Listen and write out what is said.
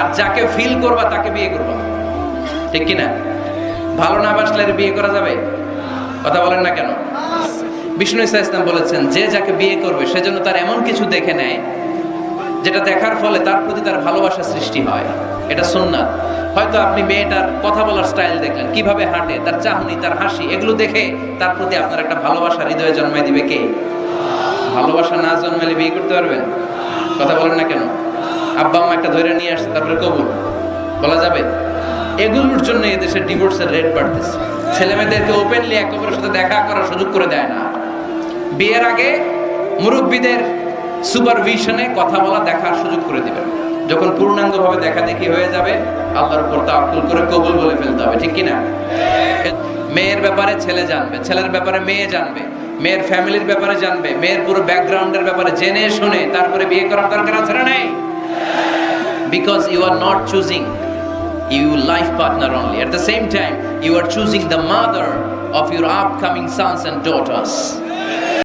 আর যাকে ফিল করবা তাকে বিয়ে করবা, ঠিক কিনা? ভালো না বাসলে বিয়ে করা যাবে? কথা বলেন না কেন? বিষ্ণু ইসলাম বলেছেন, যে যাকে বিয়ে করবে সেজন্য তার এমন কিছু দেখে নেয় যেটা দেখার ফলে তার প্রতি তার ভালোবাসা সৃষ্টি হয়। এটা সুন্নাত। হয়তো আপনি মেয়েটার কথা বলার স্টাইল দেখলেন, কিভাবে হাঁটে, তার চাহনি, তার হাসি, এগুলো দেখে তার প্রতি আপনার একটা ভালোবাসা হৃদয়ে জন্মায় দিবে কে? ভালোবাসা না জন্মালে বিয়ে করতে পারবেন? কথা বলেন না কেন? আব্বা আম্মা একটা ধরে নিয়ে আসছে, তারপরে কবুল বলা যাবে? এগুলোর জন্য এদেশের ডিভোর্সের রেট বাড়তেছে। ছেলে মেয়েদেরকে ওপেনলি একে অপরের সাথে দেখা করার সুযোগ করে দেয় না। বিয়ের আগে মুরব্বীদের সুপারভিশনে কথা বলা, দেখার সুযোগ করে দিবেন। যখন পূর্ণাঙ্গভাবে দেখা দেখি হয়ে যাবে, আল্লাহর উপর তাওয়াক্কুল করে কবুল বলে ফেলতে হবে, ঠিক কিনা? মেয়ের ব্যাপারে ছেলে জানবে, ছেলের ব্যাপারে মেয়ে জানবে, মেয়ের ফ্যামিলির ব্যাপারে জানবে, মেয়ের পুরো ব্যাকগ্রাউন্ডের ব্যাপারে জেনে শুনে তারপরে বিয়ে করার দরকার আছে না নেই? Because you are not choosing your life partner only. At the same time, you are choosing the mother of your upcoming sons and daughters.